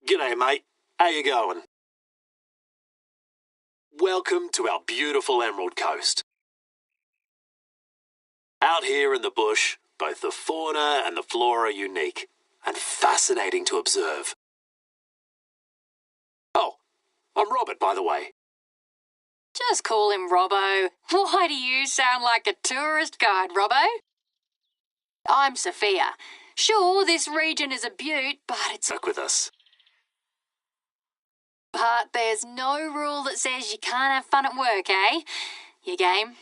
G'day, mate. How you going? Welcome to our beautiful Emerald Coast. Out here in the bush, both the fauna and the flora are unique and fascinating to observe. Oh, I'm Robert, by the way. Just call him Robbo. Why do you sound like a tourist guide, Robbo? I'm Sophia. Sure, this region is a beaut, but Work with us. But there's no rule that says you can't have fun at work, eh? You game?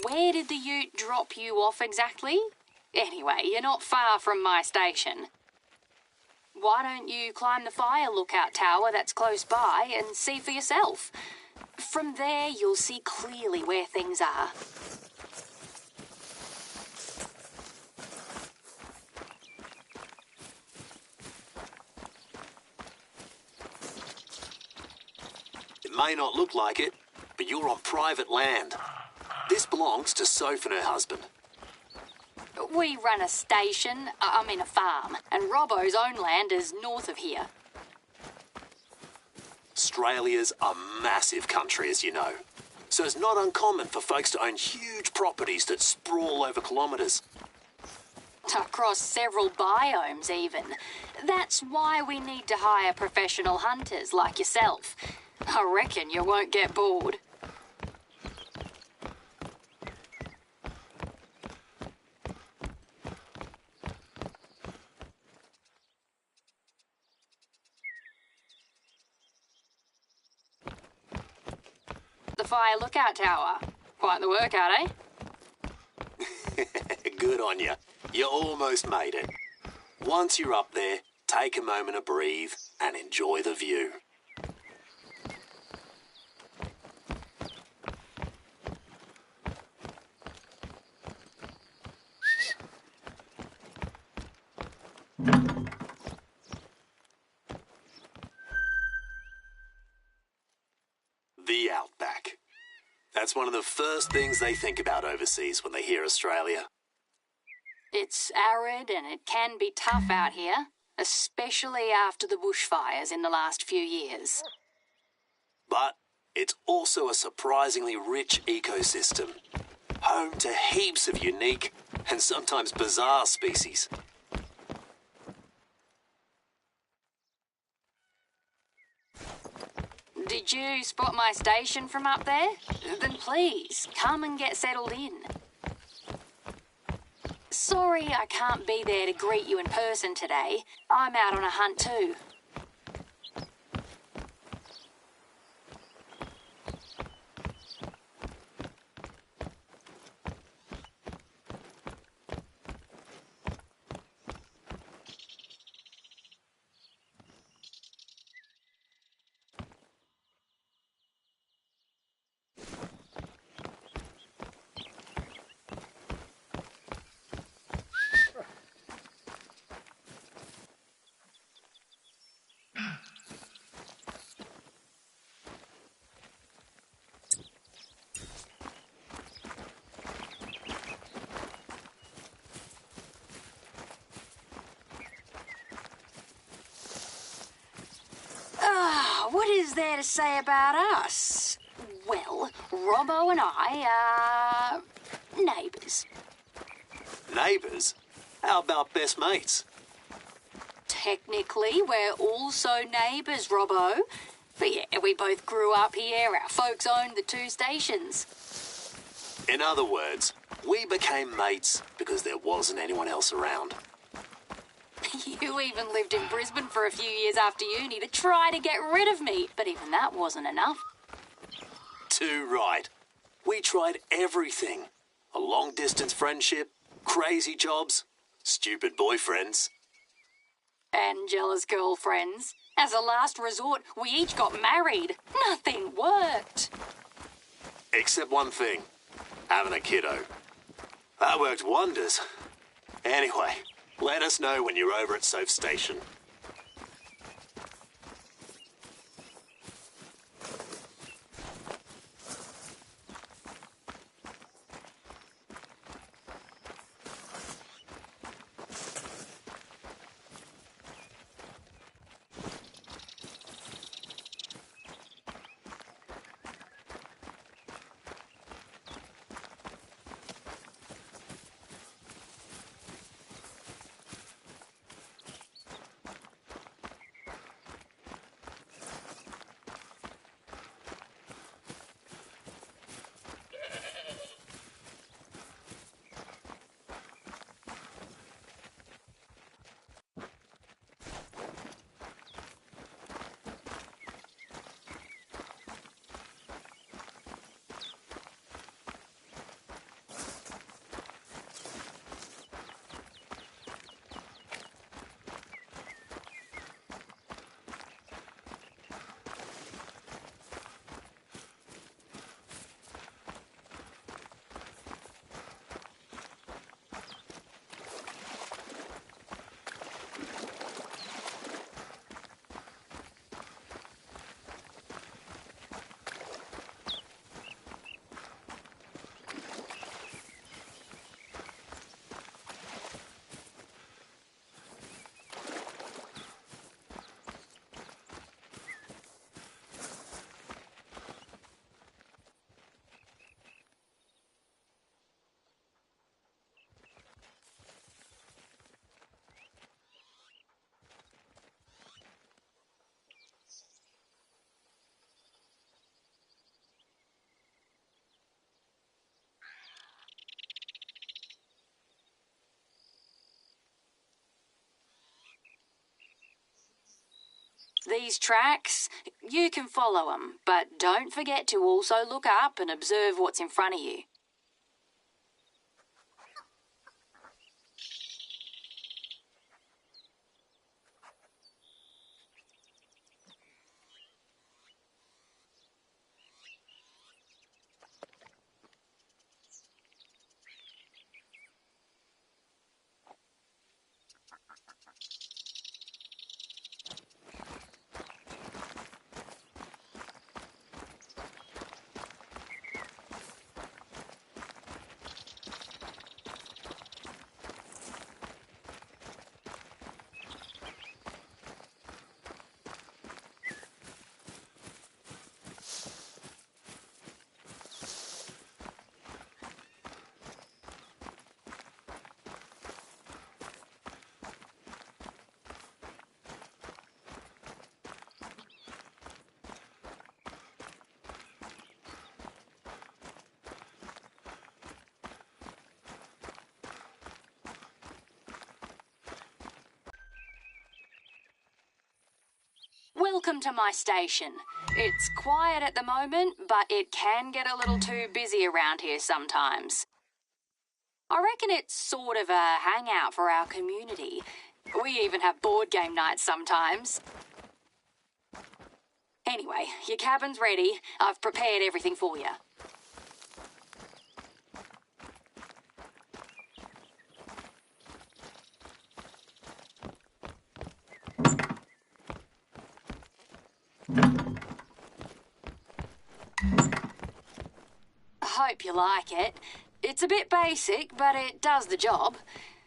Where did the ute drop you off exactly? Anyway, you're not far from my station. Why don't you climb the fire lookout tower that's close by and see for yourself? From there, you'll see clearly where things are. It may not look like it, but you're on private land. This belongs to Soph and her husband. We run a station, a farm, and Robbo's own land is north of here. Australia's a massive country, as you know. So it's not uncommon for folks to own huge properties that sprawl over kilometres. Across several biomes, even. That's why we need to hire professional hunters like yourself. I reckon you won't get bored. The fire lookout tower. Quite the workout, eh? Good on you. You almost made it. Once you're up there, take a moment to breathe and enjoy the view. The outback. That's one of the first things they think about overseas when they hear Australia. It's arid and it can be tough out here, especially after the bushfires in the last few years. But it's also a surprisingly rich ecosystem, home to heaps of unique and sometimes bizarre species. Did you spot my station from up there? Then please, come and get settled in. Sorry I can't be there to greet you in person today. I'm out on a hunt too. What is there to say about us? Well, Robbo and I are neighbours. Neighbours? How about best mates? Technically, we're also neighbours, Robbo. But yeah, we both grew up here. Our folks owned the two stations. In other words, we became mates because there wasn't anyone else around. You even lived in Brisbane for a few years after uni to try to get rid of me, but even that wasn't enough. Too right. We tried everything. A long-distance friendship, crazy jobs, stupid boyfriends. And jealous girlfriends. As a last resort, we each got married. Nothing worked. Except one thing. Having a kiddo. That worked wonders. Anyway, Let us know when you're over at Soph Station. These tracks, you can follow them, but don't forget to also look up and observe what's in front of you. Welcome to my station. It's quiet at the moment, but it can get a little too busy around here sometimes. I reckon it's sort of a hangout for our community. We even have board game nights sometimes. Anyway, your cabin's ready. I've prepared everything for you. I hope you like it. It's a bit basic, but it does the job.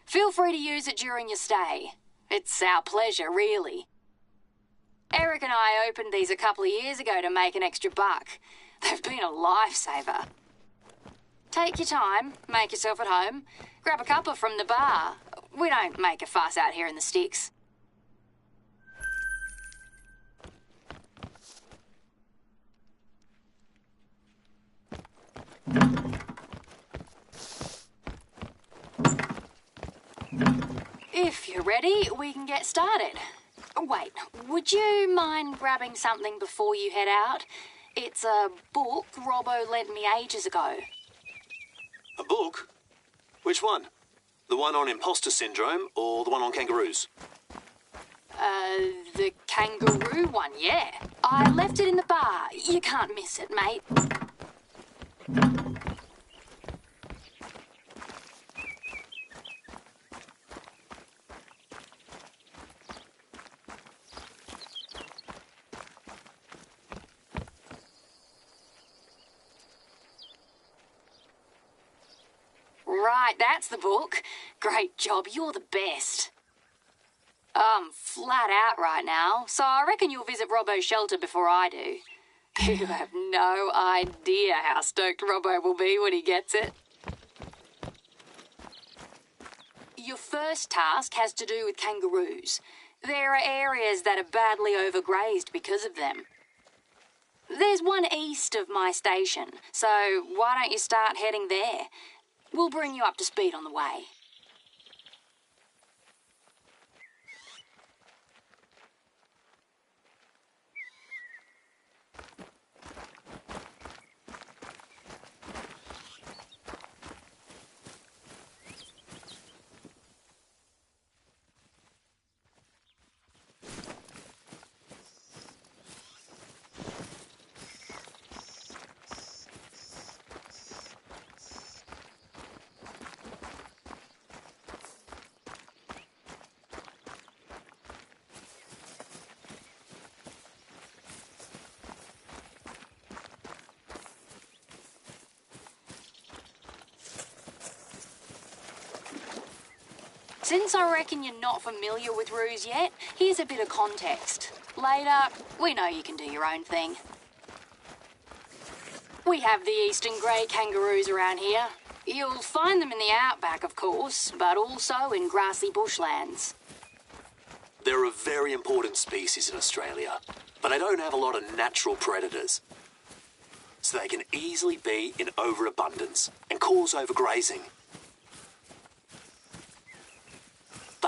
Feel free to use it during your stay. It's our pleasure, really. Eric and I opened these a couple of years ago to make an extra buck. They've been a lifesaver. Take your time, make yourself at home. Grab a cuppa from the bar. We don't make a fuss out here in the sticks. If you're ready, we can get started. Wait, would you mind grabbing something before you head out? It's a book Robbo lent me ages ago. A book? Which one? The one on imposter syndrome or the one on kangaroos? The kangaroo one, yeah. I left it in the bar. You can't miss it, mate. right, that's the book. Great job, you're the best. I'm flat out right now, so I reckon you'll visit Robbo's shelter before I do. You have no idea how stoked Robbo will be when he gets it. Your first task has to do with kangaroos. There are areas that are badly overgrazed because of them. There's one east of my station, so why don't you start heading there? We'll bring you up to speed on the way. Since I reckon you're not familiar with roos yet, here's a bit of context. Later, we know you can do your own thing. We have the eastern grey kangaroos around here. You'll find them in the outback, of course, but also in grassy bushlands. They're a very important species in Australia, but they don't have a lot of natural predators. So they can easily be in overabundance and cause overgrazing.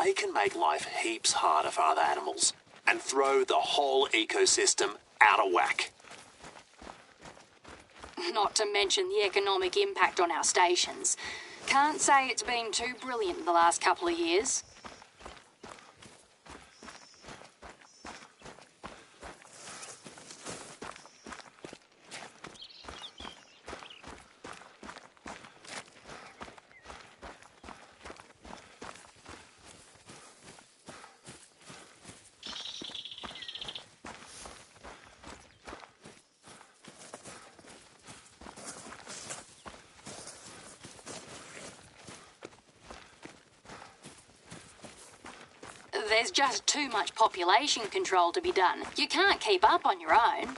They can make life heaps harder for other animals and throw the whole ecosystem out of whack. Not to mention the economic impact on our stations. Can't say it's been too brilliant the last couple of years. There's just too much population control to be done. You can't keep up on your own.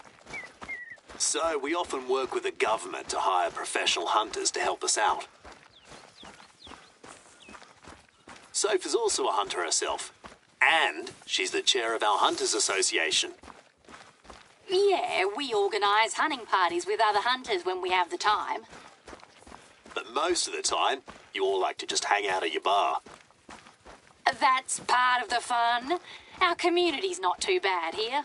So we often work with the government to hire professional hunters to help us out. Soph is also a hunter herself, and she's the chair of our Hunters Association. Yeah, we organise hunting parties with other hunters when we have the time. But most of the time, you all like to just hang out at your bar. That's part of the fun. Our community's not too bad here.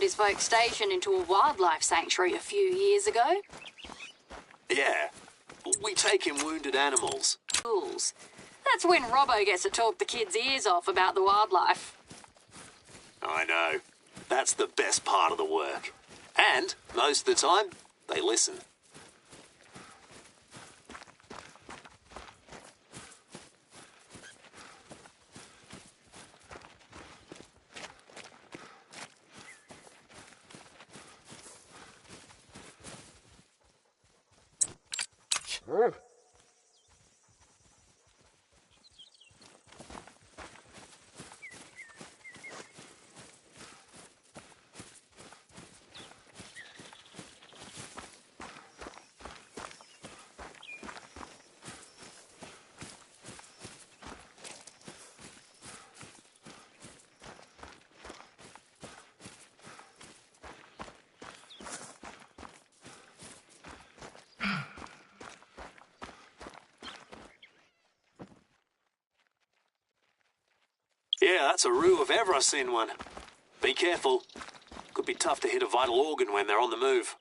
His folk station into a wildlife sanctuary a few years ago. Yeah, we take in wounded animals. Fools. That's when Robbo gets to talk the kids' ears off about the wildlife. I know. That's the best part of the work. And, most of the time, they listen. Yeah, that's a roo if ever I've seen one. Be careful. Could be tough to hit a vital organ when they're on the move.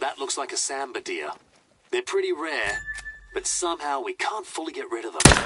That looks like a samba deer. They're pretty rare, but somehow we can't fully get rid of them.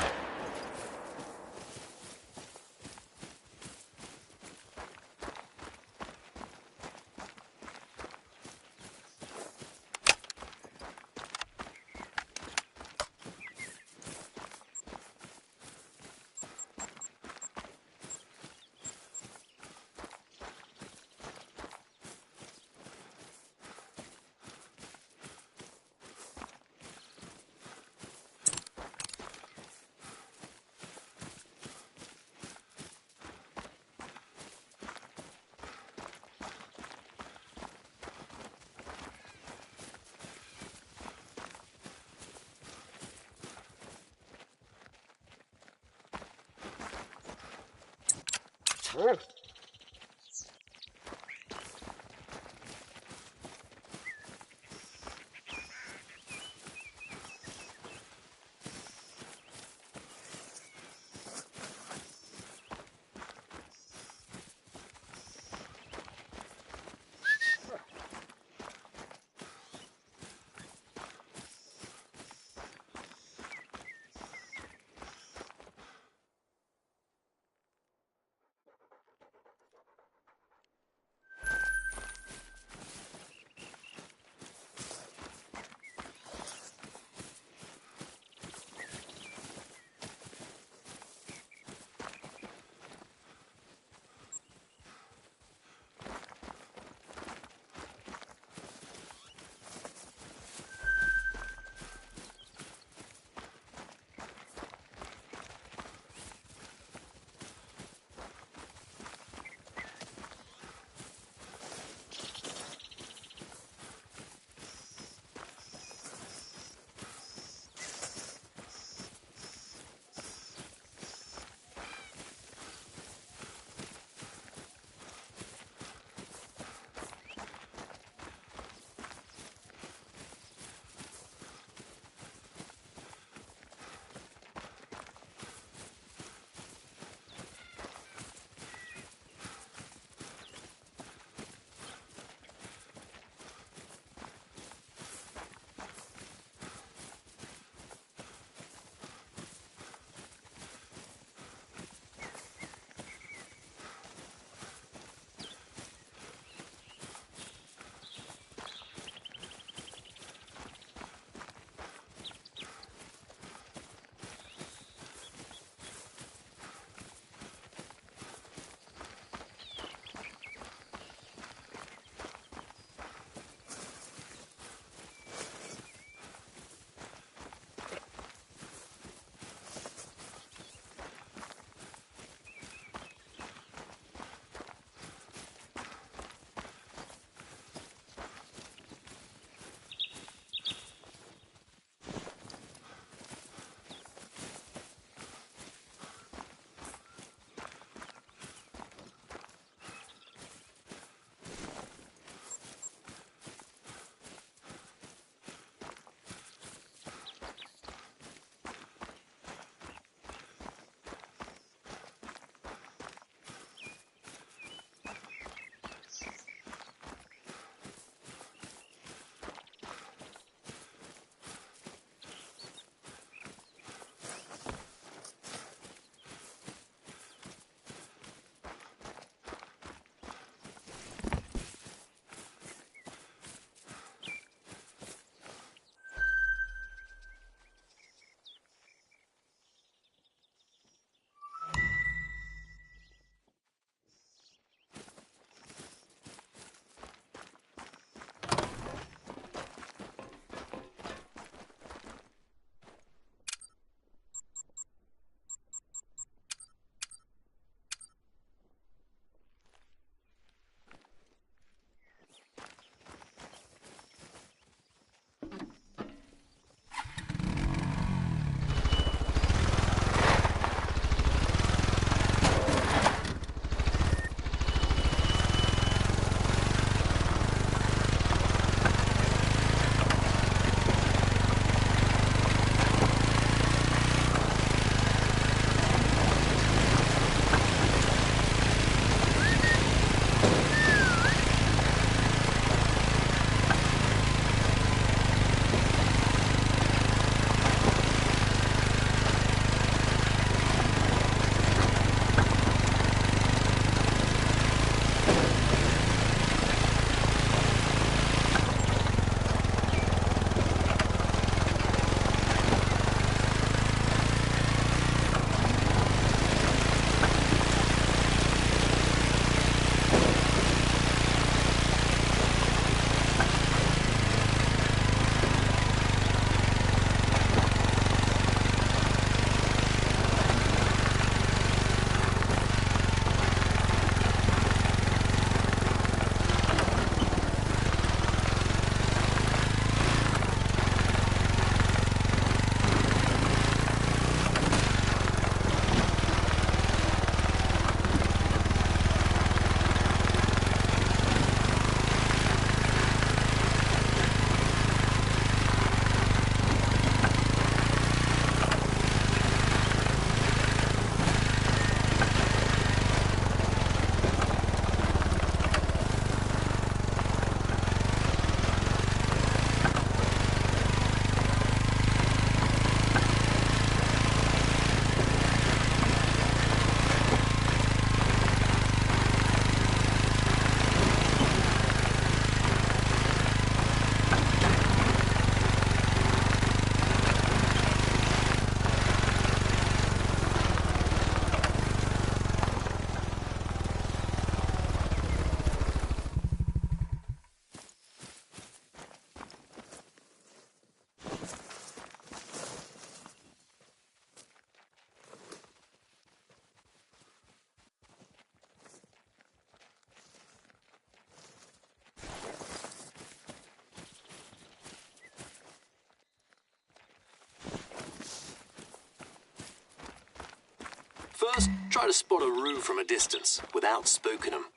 First, try to spot a roo from a distance without spooking them.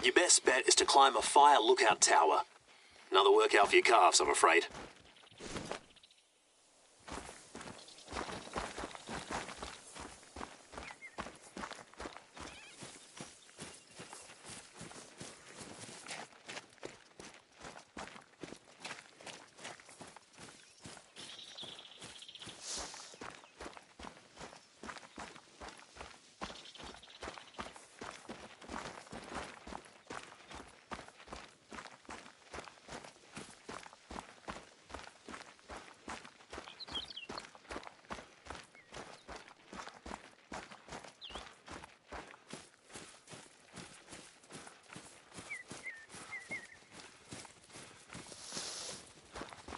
Your best bet is to climb a fire lookout tower. Another workout for your calves, I'm afraid.